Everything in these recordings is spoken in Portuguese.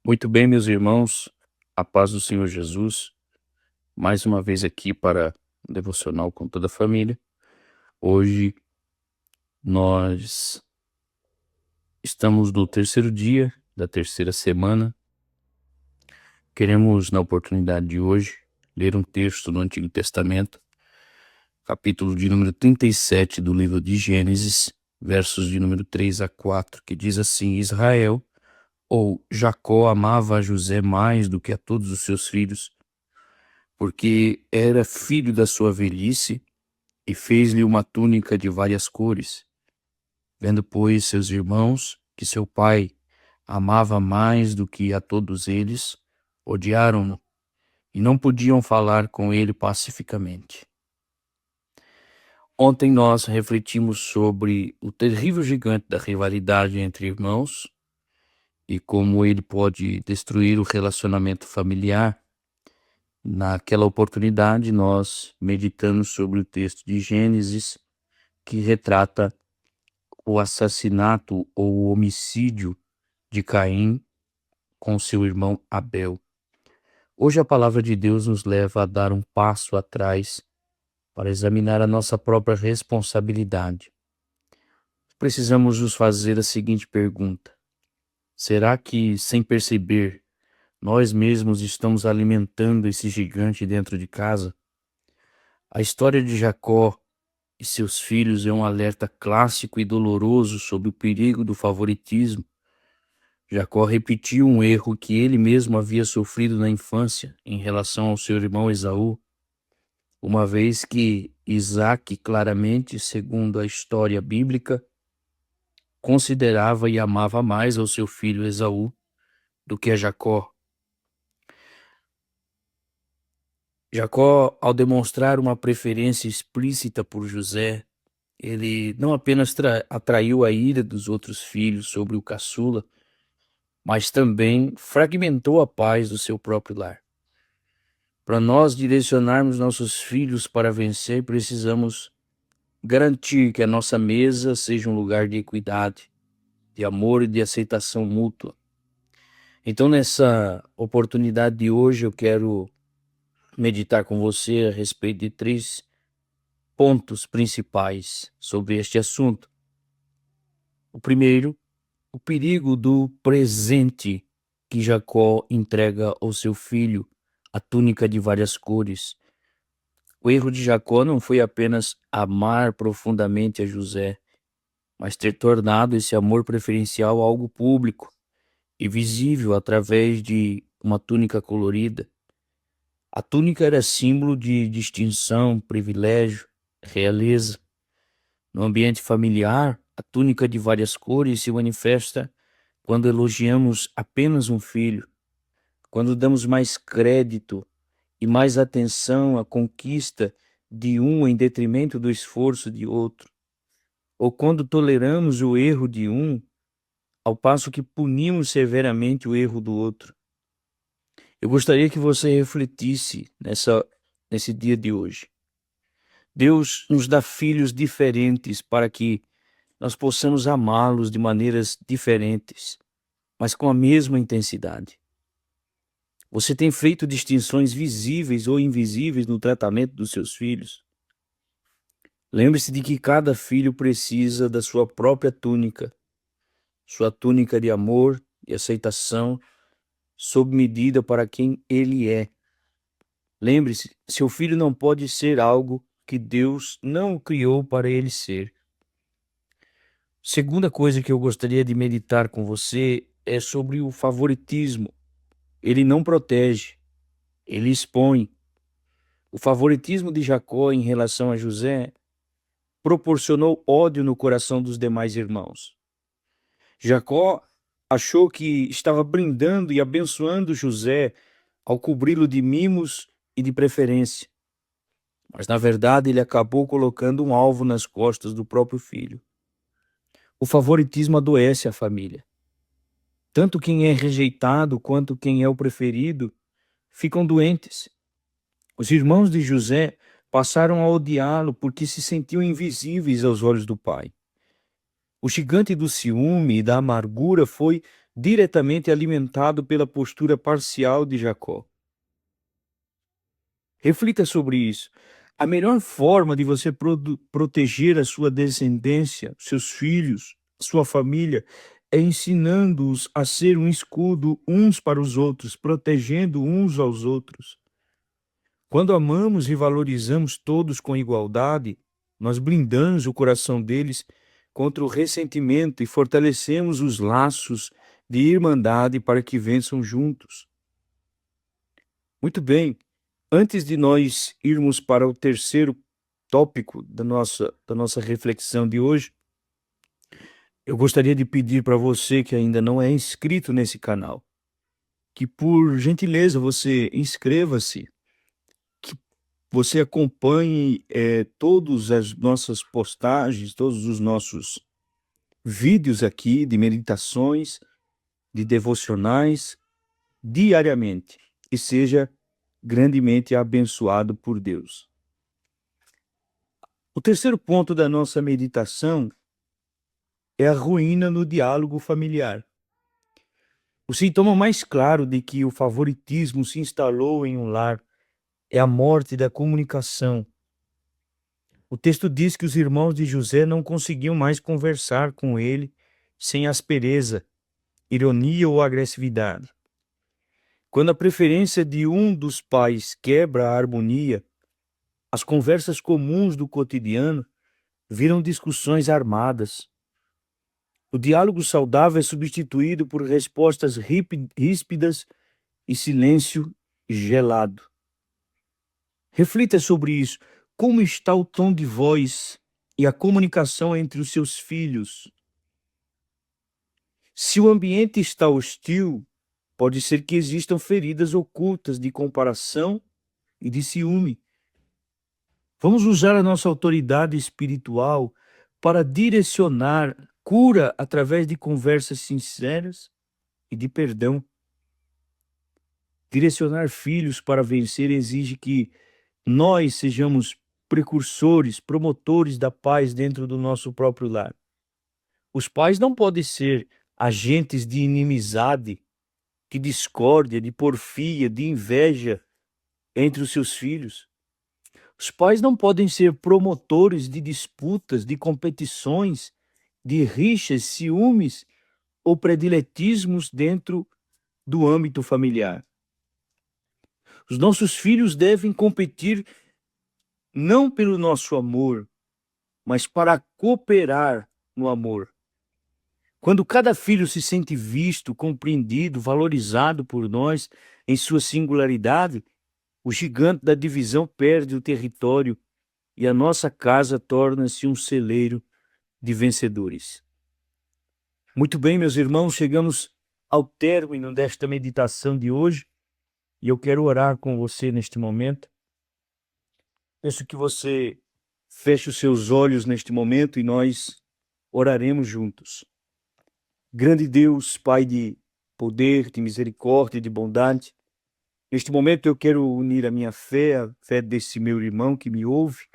Muito bem, meus irmãos, a paz do Senhor Jesus, mais uma vez aqui para o devocional com toda a família. Hoje nós estamos no terceiro dia da terceira semana. Queremos, na oportunidade de hoje, ler um texto no Antigo Testamento, capítulo de número 37 do livro de Gênesis, versos de número 3 a 4, que diz assim: Israel, ou Jacó, amava a José mais do que a todos os seus filhos, porque era filho da sua velhice, e fez-lhe uma túnica de várias cores. Vendo, pois, seus irmãos que seu pai amava mais do que a todos eles, odiaram-no e não podiam falar com ele pacificamente. Ontem nós refletimos sobre o terrível gigante da rivalidade entre irmãos e como ele pode destruir o relacionamento familiar. Naquela oportunidade, nós meditamos sobre o texto de Gênesis, que retrata o assassinato ou o homicídio de Caim com seu irmão Abel. Hoje a palavra de Deus nos leva a dar um passo atrás para examinar a nossa própria responsabilidade. Precisamos nos fazer a seguinte pergunta: será que, sem perceber, nós mesmos estamos alimentando esse gigante dentro de casa? A história de Jacó e seus filhos é um alerta clássico e doloroso sobre o perigo do favoritismo. Jacó repetiu um erro que ele mesmo havia sofrido na infância em relação ao seu irmão Esaú, uma vez que Isaque, claramente, segundo a história bíblica, considerava e amava mais ao seu filho Esaú do que a Jacó. Jacó, ao demonstrar uma preferência explícita por José, ele não apenas atraiu a ira dos outros filhos sobre o caçula, mas também fragmentou a paz do seu próprio lar. Para nós direcionarmos nossos filhos para vencer, precisamos garantir que a nossa mesa seja um lugar de equidade, de amor e de aceitação mútua. Então, nessa oportunidade de hoje, eu quero meditar com você a respeito de 3 pontos principais sobre este assunto. O primeiro, o perigo do presente que Jacó entrega ao seu filho, a túnica de várias cores. O erro de Jacó não foi apenas amar profundamente a José, mas ter tornado esse amor preferencial algo público e visível através de uma túnica colorida. A túnica era símbolo de distinção, privilégio, realeza. No ambiente familiar, a túnica de várias cores se manifesta quando elogiamos apenas um filho, quando damos mais crédito e mais atenção à conquista de um em detrimento do esforço de outro, ou quando toleramos o erro de um, ao passo que punimos severamente o erro do outro. Eu gostaria que você refletisse nesse dia de hoje. Deus nos dá filhos diferentes para que nós possamos amá-los de maneiras diferentes, mas com a mesma intensidade. Você tem feito distinções visíveis ou invisíveis no tratamento dos seus filhos? Lembre-se de que cada filho precisa da sua própria túnica, sua túnica de amor e aceitação, sob medida para quem ele é. Lembre-se, seu filho não pode ser algo que Deus não o criou para ele ser. Segunda coisa que eu gostaria de meditar com você é sobre o favoritismo. Ele não protege, ele expõe. O favoritismo de Jacó em relação a José proporcionou ódio no coração dos demais irmãos. Jacó achou que estava brindando e abençoando José ao cobri-lo de mimos e de preferência. Mas, na verdade, ele acabou colocando um alvo nas costas do próprio filho. O favoritismo adoece a família. Tanto quem é rejeitado quanto quem é o preferido ficam doentes. Os irmãos de José passaram a odiá-lo porque se sentiam invisíveis aos olhos do pai. O gigante do ciúme e da amargura foi diretamente alimentado pela postura parcial de Jacó. Reflita sobre isso. A melhor forma de você proteger a sua descendência, seus filhos, sua família, é ensinando-os a ser um escudo uns para os outros, protegendo uns aos outros. Quando amamos e valorizamos todos com igualdade, nós blindamos o coração deles contra o ressentimento e fortalecemos os laços de irmandade para que vençam juntos. Muito bem, antes de nós irmos para o terceiro tópico da nossa reflexão de hoje, eu gostaria de pedir para você que ainda não é inscrito nesse canal, que por gentileza você inscreva-se, que você acompanhe todas as nossas postagens, todos os nossos vídeos aqui de meditações, de devocionais, diariamente, e seja grandemente abençoado por Deus. O terceiro ponto da nossa meditação é a ruína no diálogo familiar. O sintoma mais claro de que o favoritismo se instalou em um lar é a morte da comunicação. O texto diz que os irmãos de José não conseguiam mais conversar com ele sem aspereza, ironia ou agressividade. Quando a preferência de um dos pais quebra a harmonia, as conversas comuns do cotidiano viram discussões armadas. O diálogo saudável é substituído por respostas ríspidas e silêncio gelado. Reflita sobre isso. Como está o tom de voz e a comunicação entre os seus filhos? Se o ambiente está hostil, pode ser que existam feridas ocultas de comparação e de ciúme. Vamos usar a nossa autoridade espiritual para direcionar cura através de conversas sinceras e de perdão. Direcionar filhos para vencer exige que nós sejamos precursores, promotores da paz dentro do nosso próprio lar. Os pais não podem ser agentes de inimizade, de discórdia, de porfia, de inveja entre os seus filhos. Os pais não podem ser promotores de disputas, de competições, de rixas, ciúmes ou prediletismos dentro do âmbito familiar. Os nossos filhos devem competir não pelo nosso amor, mas para cooperar no amor. Quando cada filho se sente visto, compreendido, valorizado por nós em sua singularidade, o gigante da divisão perde o território e a nossa casa torna-se um celeiro de vencedores. Muito bem, meus irmãos, chegamos ao término desta meditação de hoje e eu quero orar com você neste momento. Peço que você feche os seus olhos neste momento e nós oraremos juntos. Grande Deus, Pai de poder, de misericórdia e de bondade, neste momento eu quero unir a minha fé, a fé desse meu irmão que me ouve,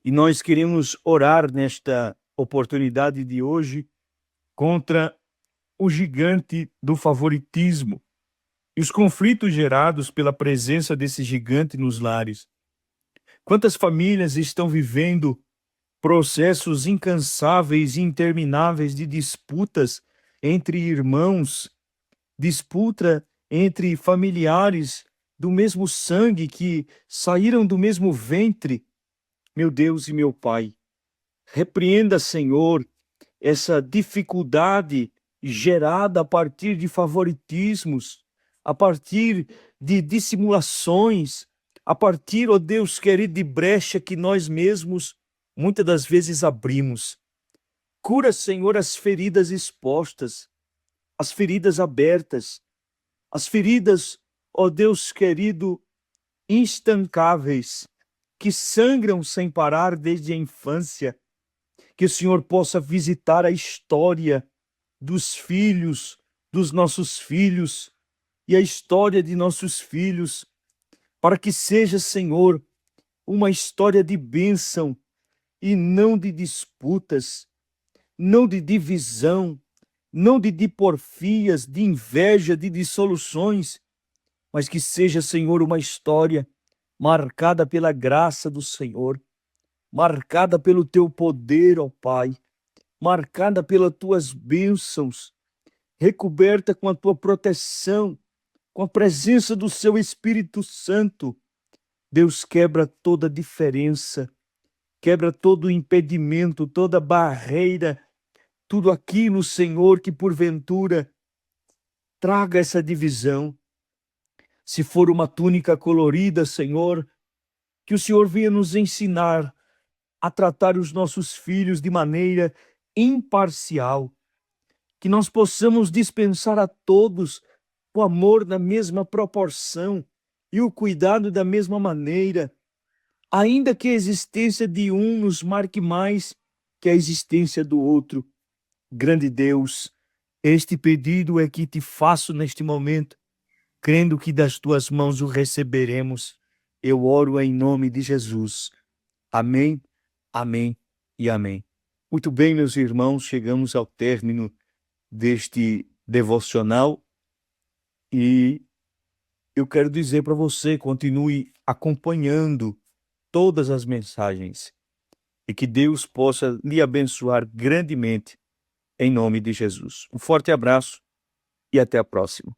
e nós queremos orar nesta oportunidade de hoje contra o gigante do favoritismo e os conflitos gerados pela presença desse gigante nos lares. Quantas famílias estão vivendo processos incansáveis e intermináveis de disputas entre irmãos, disputa entre familiares do mesmo sangue que saíram do mesmo ventre. Meu Deus e meu Pai, repreenda, Senhor, essa dificuldade gerada a partir de favoritismos, a partir de dissimulações, a partir, ó Deus querido, de brecha que nós mesmos muitas das vezes abrimos. Cura, Senhor, as feridas expostas, as feridas abertas, as feridas, ó Deus querido, instancáveis, que sangram sem parar desde a infância. Que o Senhor possa visitar a história dos filhos, dos nossos filhos e a história de nossos filhos, para que seja, Senhor, uma história de bênção e não de disputas, não de divisão, não de porfias, de inveja, de dissoluções, mas que seja, Senhor, uma história marcada pela graça do Senhor, marcada pelo teu poder, ó Pai, marcada pelas tuas bênçãos, recoberta com a tua proteção, com a presença do seu Espírito Santo. Deus, quebra toda diferença, quebra todo impedimento, toda barreira, tudo aquilo, Senhor, que porventura traga essa divisão. Se for uma túnica colorida, Senhor, que o Senhor venha nos ensinar a tratar os nossos filhos de maneira imparcial, que nós possamos dispensar a todos o amor na mesma proporção e o cuidado da mesma maneira, ainda que a existência de um nos marque mais que a existência do outro. Grande Deus, este pedido é que te faço neste momento, crendo que das tuas mãos o receberemos. Eu oro em nome de Jesus. Amém, amém e amém. Muito bem, meus irmãos, chegamos ao término deste devocional e eu quero dizer para você, continue acompanhando todas as mensagens e que Deus possa lhe abençoar grandemente em nome de Jesus. Um forte abraço e até a próxima.